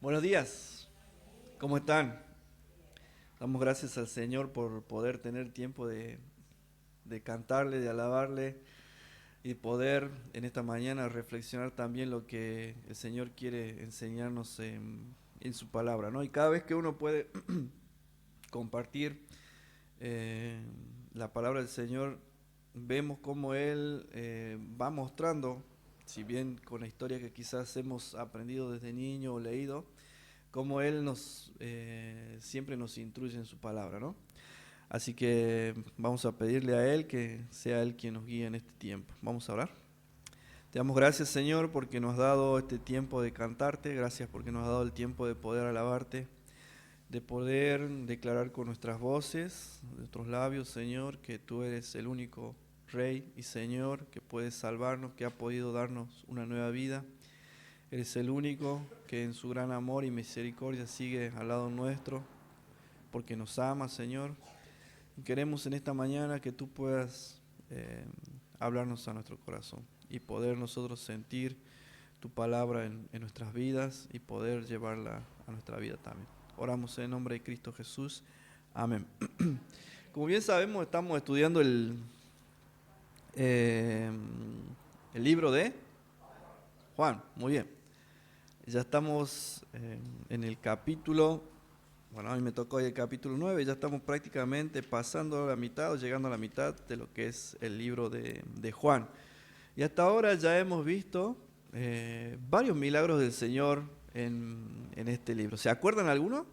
Buenos días, ¿cómo están? Damos gracias al Señor por poder tener tiempo de cantarle, de alabarle y poder en esta mañana reflexionar también lo que el Señor quiere enseñarnos en su palabra, ¿no? Y cada vez que uno puede compartir la palabra del Señor, vemos cómo Él va mostrando, si bien con la historia que quizás hemos aprendido desde niño o leído, cómo Él siempre nos instruye en su palabra, ¿no? Así que vamos a pedirle a Él que sea Él quien nos guíe en este tiempo. Vamos a orar. Te damos gracias, Señor, porque nos has dado este tiempo de cantarte. Gracias porque nos has dado el tiempo de poder alabarte, de poder declarar con nuestras voces, nuestros labios, Señor, que tú eres el único Rey y Señor que puede salvarnos, que ha podido darnos una nueva vida. Eres el único que en su gran amor y misericordia sigue al lado nuestro, porque nos ama, Señor. Y queremos en esta mañana que tú puedas hablarnos a nuestro corazón y poder nosotros sentir tu palabra en nuestras vidas y poder llevarla a nuestra vida también. Oramos en el nombre de Cristo Jesús. Amén. Como bien sabemos, estamos estudiando el libro de Juan. Muy bien. Ya estamos en el capítulo, bueno, a mí me tocó hoy el capítulo 9, ya estamos prácticamente pasando la mitad o llegando a la mitad de lo que es el libro de Juan. Y hasta ahora ya hemos visto varios milagros del Señor en este libro. ¿Se acuerdan alguno?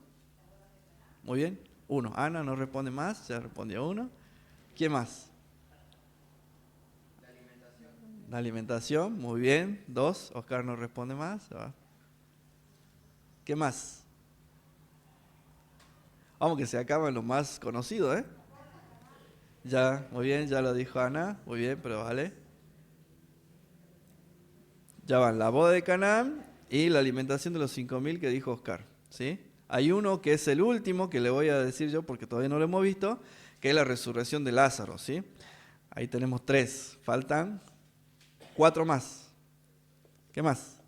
Muy bien. Uno. Ana no responde más, ya respondió uno. ¿Quién más? La alimentación, muy bien. Dos. Oscar no responde más. ¿Qué más? Vamos que se acaban los más conocidos, ¿eh? Ya, muy bien, ya lo dijo Ana. Muy bien, pero vale. Ya van la boda de Canaán y la alimentación de los 5.000 que dijo Oscar, ¿sí? Hay uno que es el último, que le voy a decir yo porque todavía no lo hemos visto, que es la resurrección de Lázaro, ¿sí? Ahí tenemos 3, faltan 4 más. ¿Qué más?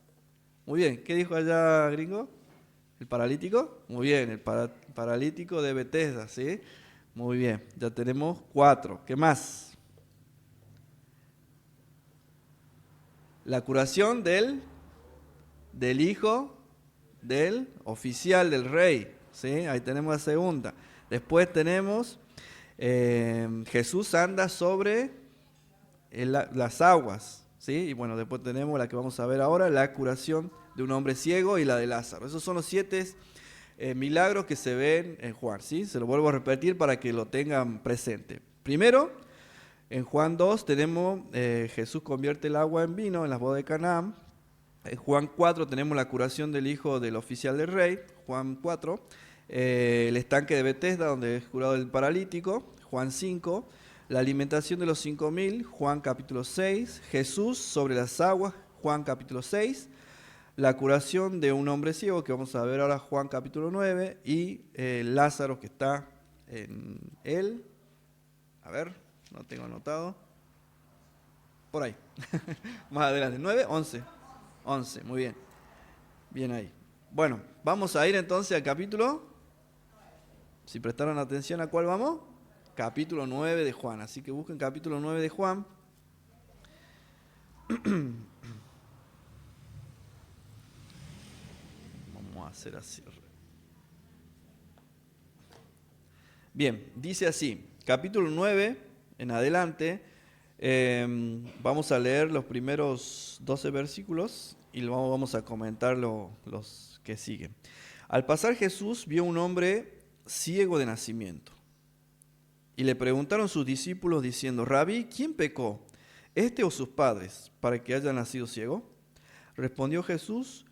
Muy bien, ¿qué dijo allá, gringo? ¿El paralítico? Muy bien, el paralítico de Betesda, ¿sí? Muy bien, ya tenemos 4. ¿Qué más? La curación del hijo del oficial del rey, ¿sí? Ahí tenemos la segunda. Después tenemos Jesús anda sobre las aguas, ¿sí? Y bueno, después tenemos la que vamos a ver ahora, la curación de un hombre ciego y la de Lázaro. Esos son los 7 milagros que se ven en Juan, ¿sí? Se lo vuelvo a repetir para que lo tengan presente. Primero, en Juan 2 tenemos Jesús convierte el agua en vino en las bodas de Canaán. En Juan 4 tenemos la curación del hijo del oficial del rey. Juan 4. El estanque de Betesda donde es curado el paralítico. Juan 5. La alimentación de los 5.000. Juan capítulo 6. Jesús sobre las aguas. Juan capítulo 6. La curación de un hombre ciego que vamos a ver ahora. Juan capítulo 9. Y Lázaro que está en él. A ver, no tengo anotado. Por ahí. Más adelante. 9, 11. 11, muy bien. Bien ahí. Bueno, vamos a ir entonces al capítulo. Si prestaron atención, ¿a cuál vamos? Capítulo 9 de Juan. Así que busquen capítulo 9 de Juan. Vamos a hacer así. Bien, dice así. Capítulo 9 en adelante. Vamos a leer los primeros 12 versículos y luego vamos a comentar los que siguen. Al pasar Jesús vio un hombre ciego de nacimiento y le preguntaron sus discípulos diciendo: Rabí, ¿quién pecó, este o sus padres, para que haya nacido ciego? Respondió Jesús: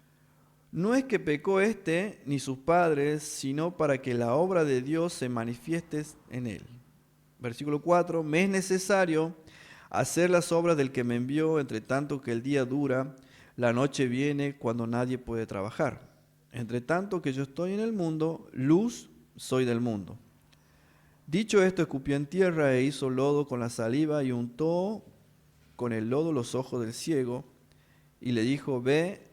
no es que pecó este ni sus padres, sino para que la obra de Dios se manifieste en él. Versículo 4, me es necesario hacer las obras del que me envió, entre tanto que el día dura, la noche viene cuando nadie puede trabajar. Entre tanto que yo estoy en el mundo, luz soy del mundo. Dicho esto, escupió en tierra e hizo lodo con la saliva y untó con el lodo los ojos del ciego y le dijo, ve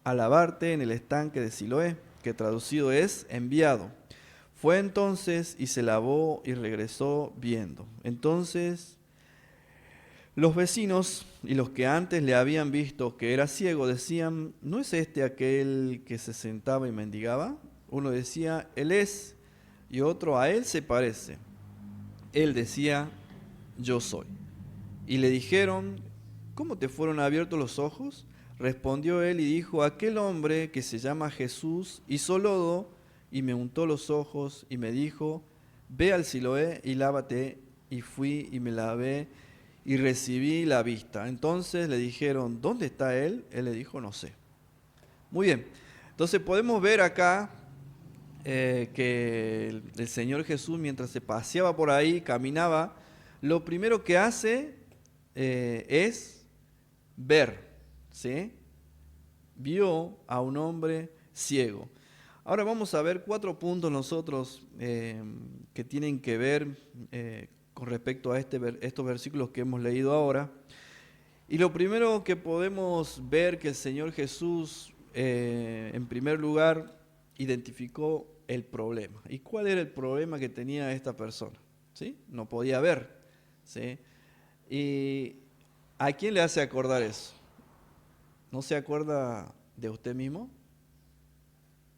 a lavarte en el estanque de Siloé, que traducido es enviado. Fue entonces y se lavó y regresó viendo. Entonces los vecinos y los que antes le habían visto que era ciego decían, ¿no es este aquel que se sentaba y mendigaba? Uno decía, él es, y otro, a él se parece. Él decía, yo soy. Y le dijeron, ¿cómo te fueron abiertos los ojos? Respondió él y dijo, aquel hombre que se llama Jesús hizo lodo y me untó los ojos y me dijo, ve al Siloé y lávate. Y fui y me lavé y recibí la vista. Entonces le dijeron, ¿dónde está él? Él le dijo, no sé. Muy bien, entonces podemos ver acá que el Señor Jesús, mientras se paseaba por ahí, caminaba, lo primero que hace es ver, ¿sí? Vio a un hombre ciego. Ahora vamos a ver 4 puntos nosotros que tienen que ver con respecto a estos versículos que hemos leído ahora. Y lo primero que podemos ver que el Señor Jesús, en primer lugar, identificó el problema. ¿Y cuál era el problema que tenía esta persona? ¿Sí? No podía ver. ¿Sí? ¿Y a quién le hace acordar eso? ¿No se acuerda de usted mismo?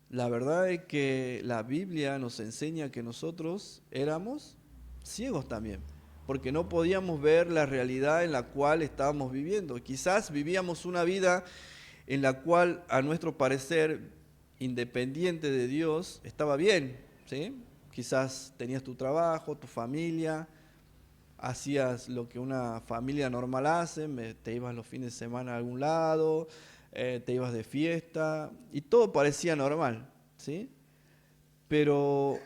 La verdad es que la Biblia nos enseña que nosotros éramos ciegos también, porque no podíamos ver la realidad en la cual estábamos viviendo. Quizás vivíamos una vida en la cual, a nuestro parecer, independiente de Dios, estaba bien, ¿sí? Quizás tenías tu trabajo, tu familia, hacías lo que una familia normal hace, te ibas los fines de semana a algún lado, te ibas de fiesta y todo parecía normal, ¿sí? Pero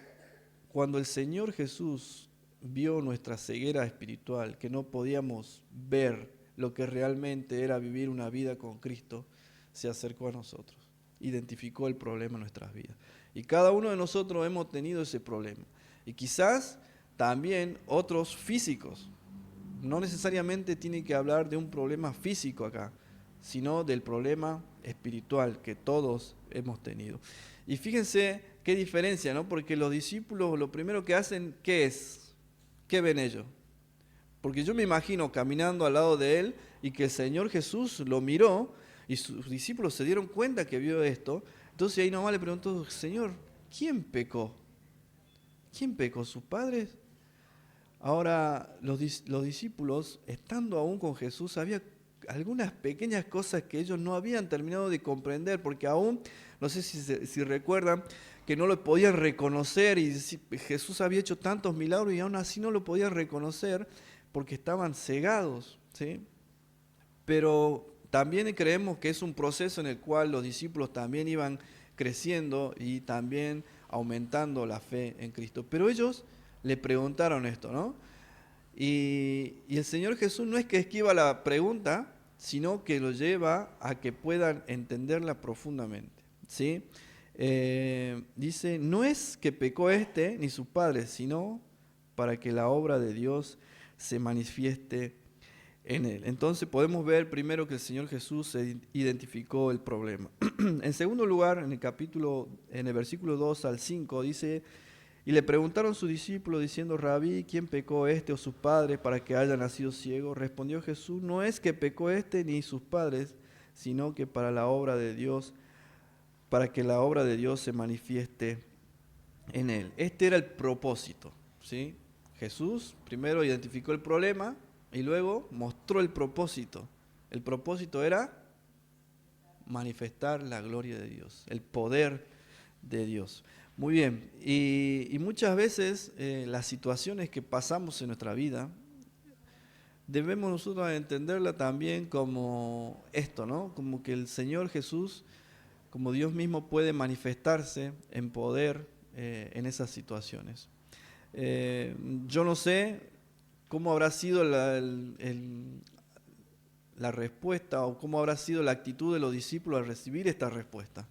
cuando el Señor Jesús vio nuestra ceguera espiritual, que no podíamos ver lo que realmente era vivir una vida con Cristo, se acercó a nosotros, identificó el problema en nuestras vidas. Y cada uno de nosotros hemos tenido ese problema. Y quizás también otros físicos. No necesariamente tiene que hablar de un problema físico acá, sino del problema espiritual que todos hemos tenido. Y fíjense qué diferencia, ¿no? Porque los discípulos lo primero que hacen, ¿qué es? ¿Qué ven ellos? Porque yo me imagino caminando al lado de él y que el Señor Jesús lo miró y sus discípulos se dieron cuenta que vio esto. Entonces ahí nomás le preguntó, Señor, ¿quién pecó? ¿Quién pecó? ¿Sus padres? Ahora, los discípulos, estando aún con Jesús, había algunas pequeñas cosas que ellos no habían terminado de comprender, porque aún, no sé si recuerdan, que no lo podían reconocer y Jesús había hecho tantos milagros y aún así no lo podían reconocer porque estaban cegados, ¿sí? Pero también creemos que es un proceso en el cual los discípulos también iban creciendo y también aumentando la fe en Cristo. Pero ellos le preguntaron esto, ¿no? Y el Señor Jesús no es que esquiva la pregunta, sino que lo lleva a que puedan entenderla profundamente, ¿sí? Dice, no es que pecó este ni sus padres, sino para que la obra de Dios se manifieste en él. Entonces podemos ver primero que el Señor Jesús identificó el problema. En segundo lugar, en el versículo 2 al 5 dice, y le preguntaron sus discípulos diciendo, Rabí, ¿quién pecó este o sus padres para que haya nacido ciego? Respondió Jesús, no es que pecó este ni sus padres, sino que para la obra de Dios, para que la obra de Dios se manifieste en él. Este era el propósito, ¿sí? Jesús primero identificó el problema y luego mostró el propósito. El propósito era manifestar la gloria de Dios, el poder de Dios. Muy bien, y muchas veces las situaciones que pasamos en nuestra vida, debemos nosotros entenderla también como esto, ¿no? Como que el Señor Jesús, como Dios mismo puede manifestarse en poder en esas situaciones. Yo no sé cómo habrá sido la respuesta o cómo habrá sido la actitud de los discípulos al recibir esta respuesta.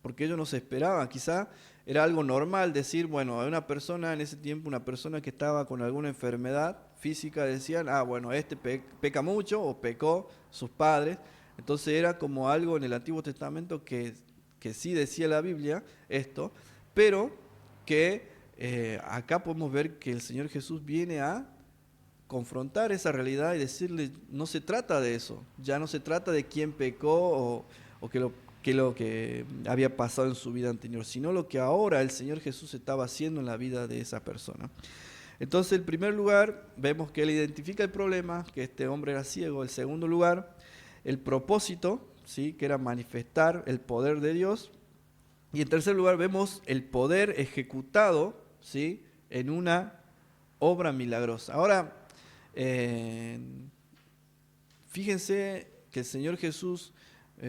porque ellos no se esperaban. Quizá era algo normal decir, bueno, hay una persona en ese tiempo, una persona que estaba con alguna enfermedad física, decían, bueno, este peca mucho o pecó sus padres. Entonces era como algo en el Antiguo Testamento que sí decía la Biblia esto, pero que acá podemos ver que el Señor Jesús viene a confrontar esa realidad y decirle, no se trata de eso, ya no se trata de quién pecó o lo que había pasado en su vida anterior, sino lo que ahora el Señor Jesús estaba haciendo en la vida de esa persona. Entonces, en primer lugar, vemos que él identifica el problema, que este hombre era ciego. En segundo lugar, el propósito, ¿sí?, que era manifestar el poder de Dios. Y en tercer lugar, vemos el poder ejecutado, ¿sí?, en una obra milagrosa. Ahora, fíjense que el Señor Jesús,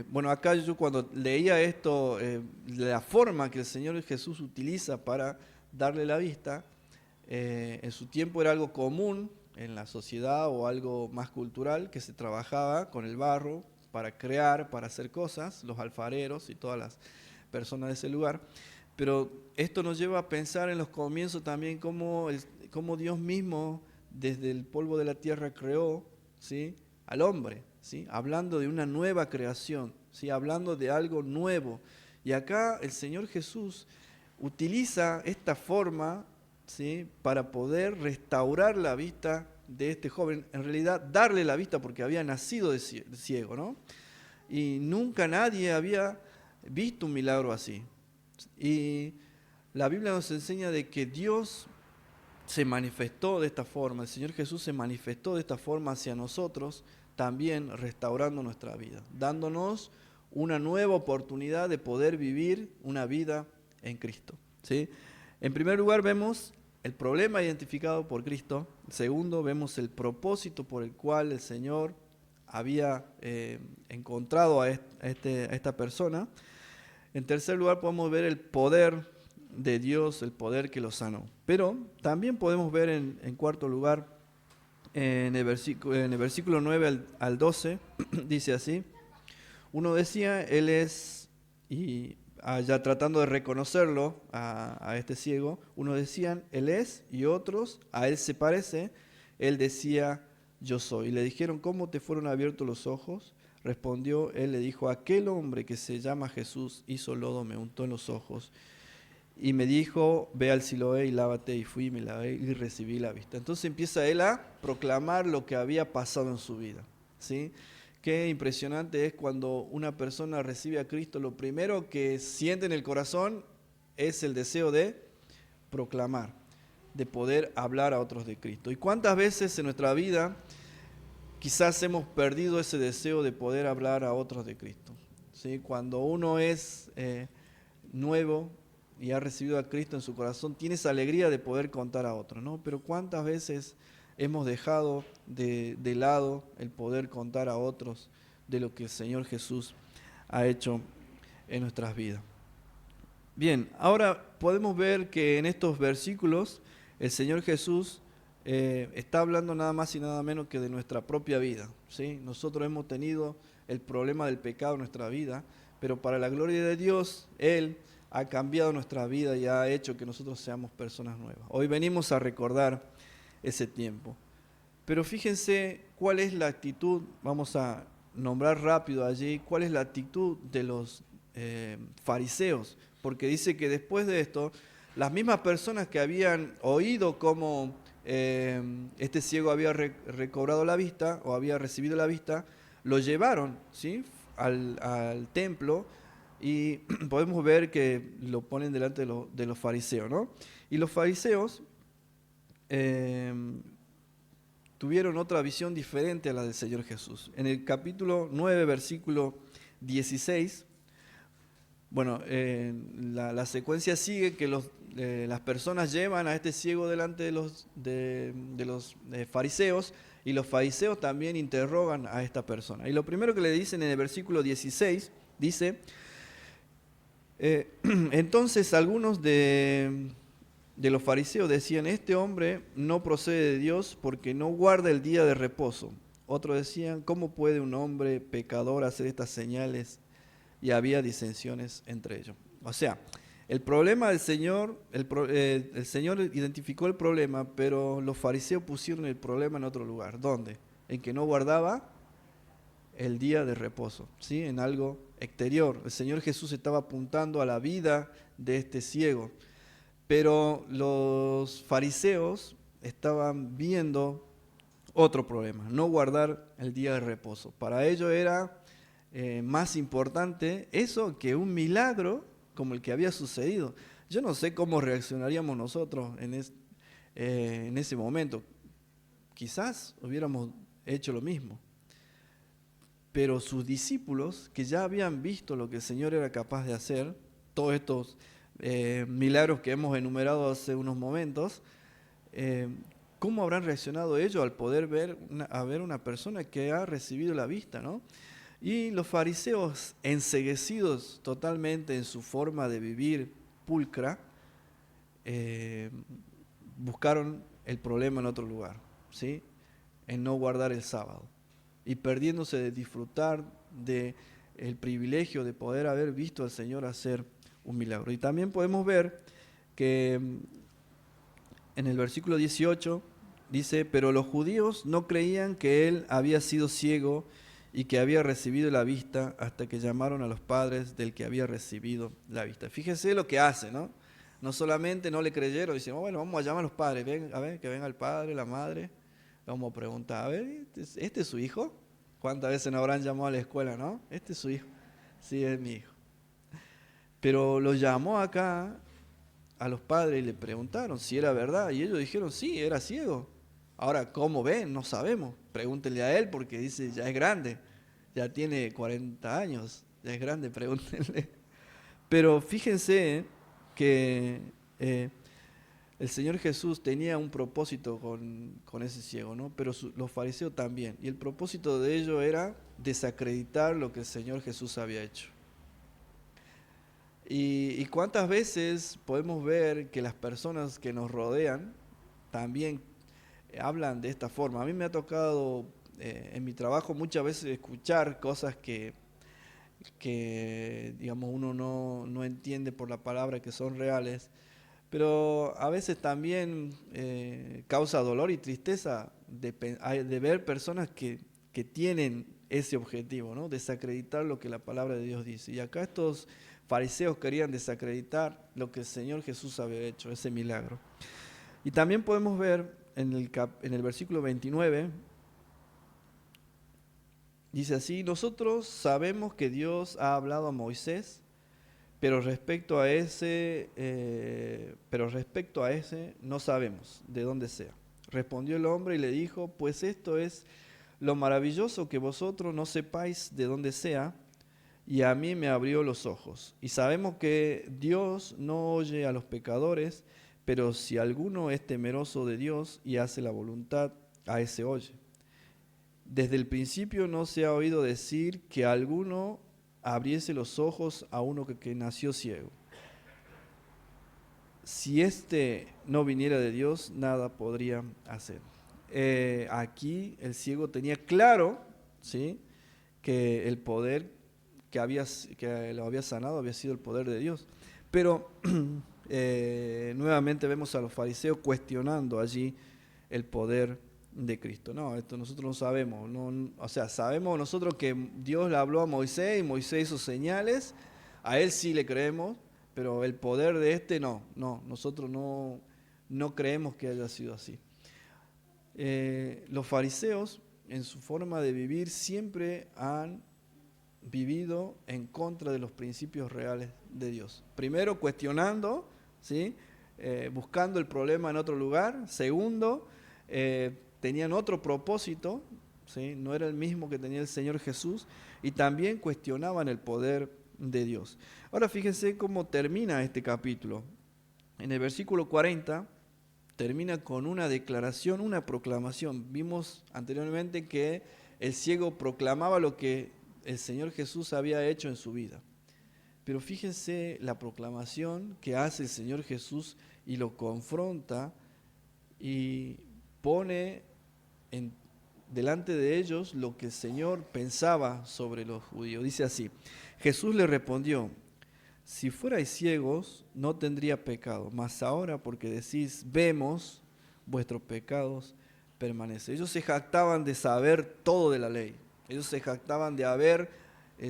bueno, acá yo cuando leía esto, la forma que el Señor Jesús utiliza para darle la vista, en su tiempo era algo común en la sociedad o algo más cultural, que se trabajaba con el barro para crear, para hacer cosas, los alfareros y todas las personas de ese lugar. Pero esto nos lleva a pensar en los comienzos también cómo Dios mismo desde el polvo de la tierra creó, ¿sí?, al hombre, ¿sí?, hablando de una nueva creación, ¿sí?, hablando de algo nuevo. Y acá el Señor Jesús utiliza esta forma, ¿sí?, para poder restaurar la vista de este joven, en realidad darle la vista porque había nacido de ciego, ¿no? Y nunca nadie había visto un milagro así. Y la Biblia nos enseña de que Dios se manifestó de esta forma, el Señor Jesús se manifestó de esta forma hacia nosotros, también restaurando nuestra vida, dándonos una nueva oportunidad de poder vivir una vida en Cristo, ¿sí? En primer lugar vemos el problema identificado por Cristo. Segundo, vemos el propósito por el cual el Señor había encontrado a esta persona. En tercer lugar, podemos ver el poder de Dios, el poder que lo sanó. Pero también podemos ver en cuarto lugar, en el versículo 9 al 12, dice así: uno decía, él es, y ya tratando de reconocerlo a este ciego, uno decían, él es, y otros, a él se parece. Él decía, yo soy. Y le dijeron, ¿cómo te fueron abiertos los ojos? Respondió, él le dijo, aquel hombre que se llama Jesús hizo lodo, me untó en los ojos y me dijo, ve al Siloé y lávate. Y fui, me lavé y recibí la vista. Entonces empieza él a proclamar lo que había pasado en su vida, ¿sí? Qué impresionante es cuando una persona recibe a Cristo, lo primero que siente en el corazón es el deseo de proclamar, de poder hablar a otros de Cristo. ¿Y cuántas veces en nuestra vida quizás hemos perdido ese deseo de poder hablar a otros de Cristo? ¿Sí? Cuando uno es nuevo y ha recibido a Cristo en su corazón, tiene esa alegría de poder contar a otros, ¿no? Pero cuántas veces hemos dejado de lado el poder contar a otros de lo que el Señor Jesús ha hecho en nuestras vidas. Bien, ahora podemos ver que en estos versículos el Señor Jesús está hablando nada más y nada menos que de nuestra propia vida, ¿sí? Nosotros hemos tenido el problema del pecado en nuestra vida, pero para la gloria de Dios, Él ha cambiado nuestra vida y ha hecho que nosotros seamos personas nuevas. Hoy venimos a recordar ese tiempo. Pero fíjense cuál es la actitud, vamos a nombrar rápido allí, cuál es la actitud de los fariseos, porque dice que después de esto, las mismas personas que habían oído cómo este ciego había recobrado la vista o había recibido la vista, lo llevaron, ¿sí?, al templo, y podemos ver que lo ponen delante de los fariseos, ¿no? Y los fariseos tuvieron otra visión diferente a la del Señor Jesús. En el capítulo 9, versículo 16, bueno, la secuencia sigue que las personas llevan a este ciego delante de los fariseos, y los fariseos también interrogan a esta persona. Y lo primero que le dicen en el versículo 16, dice, entonces algunos de los fariseos decían, este hombre no procede de Dios porque no guarda el día de reposo. Otros decían, ¿cómo puede un hombre pecador hacer estas señales y había disensiones entre ellos. O sea, el problema del Señor, el Señor identificó el problema, pero los fariseos pusieron el problema en otro lugar. ¿Dónde? En que no guardaba el día de reposo, ¿sí? En algo exterior. El Señor Jesús estaba apuntando a la vida de este ciego, pero los fariseos estaban viendo otro problema, no guardar el día de reposo. Para ellos era más importante eso que un milagro como el que había sucedido. Yo no sé cómo reaccionaríamos nosotros en ese momento. Quizás hubiéramos hecho lo mismo. Pero sus discípulos, que ya habían visto lo que el Señor era capaz de hacer, todos estos milagros que hemos enumerado hace unos momentos, ¿cómo habrán reaccionado ellos al poder ver una persona que ha recibido la vista, ¿no? Y los fariseos, enceguecidos totalmente en su forma de vivir pulcra, buscaron el problema en otro lugar, ¿sí? En no guardar el sábado y perdiéndose de disfrutar de el privilegio de poder haber visto al Señor hacer un milagro. Y también podemos ver que en el versículo 18 dice, pero los judíos no creían que él había sido ciego y que había recibido la vista hasta que llamaron a los padres del que había recibido la vista. Fíjese lo que hace, ¿no? No solamente no le creyeron, dicen, bueno, vamos a llamar a los padres, ven, a ver, que venga el padre, la madre, vamos a preguntar, a ver, ¿este es su hijo? ¿Cuántas veces nos habrán llamado a la escuela, no? Este es su hijo. Sí, es mi hijo. Pero lo llamó acá a los padres y le preguntaron si era verdad. Y ellos dijeron, sí, era ciego. Ahora, ¿cómo ven? No sabemos. Pregúntenle a él porque dice, ya es grande. Ya tiene 40 años. Ya es grande, pregúntenle. Pero fíjense que el Señor Jesús tenía un propósito con ese ciego, ¿no? Pero los fariseos también. Y el propósito de ellos era desacreditar lo que el Señor Jesús había hecho. Y cuántas veces podemos ver que las personas que nos rodean también hablan de esta forma. A mí me ha tocado en mi trabajo muchas veces escuchar cosas que digamos, uno no entiende por la palabra que son reales, pero a veces también causa dolor y tristeza de ver personas que tienen ese objetivo, ¿no? Desacreditar lo que la palabra de Dios dice. Y acá estos fariseos querían desacreditar lo que el Señor Jesús había hecho, ese milagro. Y también podemos ver en el versículo 29, dice así, nosotros sabemos que Dios ha hablado a Moisés, pero respecto a ese no sabemos de dónde sea. Respondió el hombre y le dijo, pues esto es lo maravilloso que vosotros no sepáis de dónde sea, y a mí me abrió los ojos. Y sabemos que Dios no oye a los pecadores, pero si alguno es temeroso de Dios y hace la voluntad, a ese oye. Desde el principio no se ha oído decir que alguno abriese los ojos a uno que nació ciego. Si éste no viniera de Dios, nada podría hacer. Aquí el ciego tenía claro, ¿sí?, que el poder que lo había sanado había sido el poder de Dios. Pero nuevamente vemos a los fariseos cuestionando allí el poder de Cristo. No, esto nosotros no sabemos. O sea, sabemos nosotros que Dios le habló a Moisés y Moisés hizo señales. A él sí le creemos, pero el poder de no. Nosotros no creemos que haya sido así. Los fariseos, en su forma de vivir, siempre han vivido en contra de los principios reales de Dios. Primero, cuestionando, ¿sí?, buscando el problema en otro lugar. Segundo, tenían otro propósito, ¿sí?, no era el mismo que tenía el Señor Jesús, y también cuestionaban el poder de Dios. Ahora fíjense cómo termina este capítulo. En el versículo 40 termina con una declaración, una proclamación. Vimos anteriormente que el ciego proclamaba lo que el Señor Jesús había hecho en su vida. Pero fíjense la proclamación que hace el Señor Jesús y lo confronta y pone delante de ellos lo que el Señor pensaba sobre los judíos. Dice así: Jesús le respondió: si fuerais ciegos, no tendría pecado, mas ahora porque decís, vemos, vuestros pecados permanecen. Ellos se jactaban de saber todo de la ley. Ellos se jactaban de haber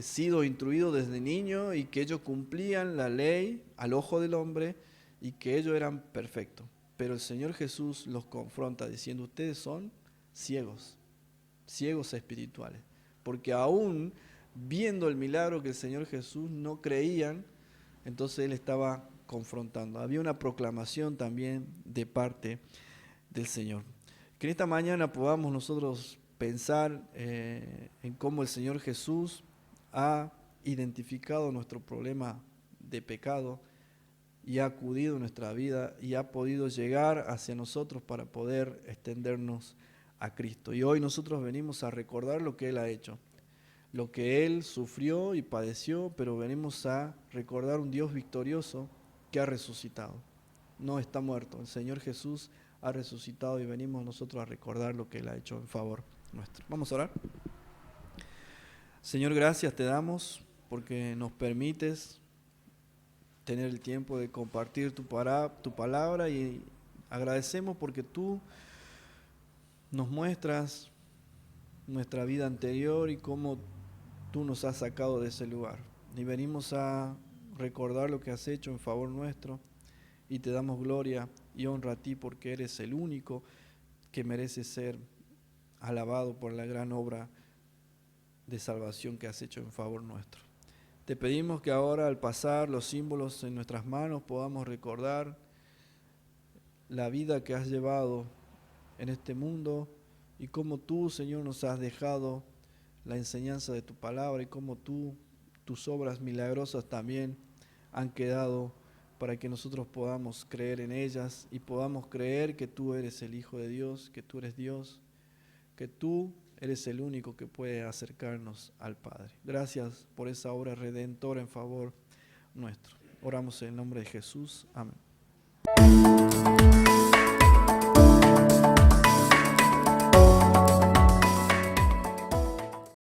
sido instruidos desde niño y que ellos cumplían la ley al ojo del hombre y que ellos eran perfectos. Pero el Señor Jesús los confronta diciendo: ustedes son ciegos, ciegos espirituales. Porque aún viendo el milagro que el Señor Jesús no creían, entonces Él estaba confrontando. Había una proclamación también de parte del Señor. Que en esta mañana podamos nosotros pensar en cómo el Señor Jesús ha identificado nuestro problema de pecado y ha acudido en nuestra vida y ha podido llegar hacia nosotros para poder extendernos a Cristo. Y hoy nosotros venimos a recordar lo que Él ha hecho, lo que Él sufrió y padeció, pero venimos a recordar un Dios victorioso que ha resucitado. No está muerto, el Señor Jesús ha resucitado y venimos nosotros a recordar lo que Él ha hecho en favor nuestro. Vamos a orar. Señor, gracias te damos porque nos permites tener el tiempo de compartir tu palabra y agradecemos porque tú nos muestras nuestra vida anterior y cómo tú nos has sacado de ese lugar. Y venimos a recordar lo que has hecho en favor nuestro y te damos gloria y honra a ti porque eres el único que merece ser alabado por la gran obra de salvación que has hecho en favor nuestro. Te pedimos que ahora al pasar los símbolos en nuestras manos podamos recordar la vida que has llevado en este mundo y cómo tú, Señor, nos has dejado la enseñanza de tu palabra y cómo tus obras milagrosas también han quedado para que nosotros podamos creer en ellas y podamos creer que tú eres el Hijo de Dios, que tú eres Dios, que tú eres el único que puede acercarnos al Padre. Gracias por esa obra redentora en favor nuestro. Oramos en el nombre de Jesús. Amén.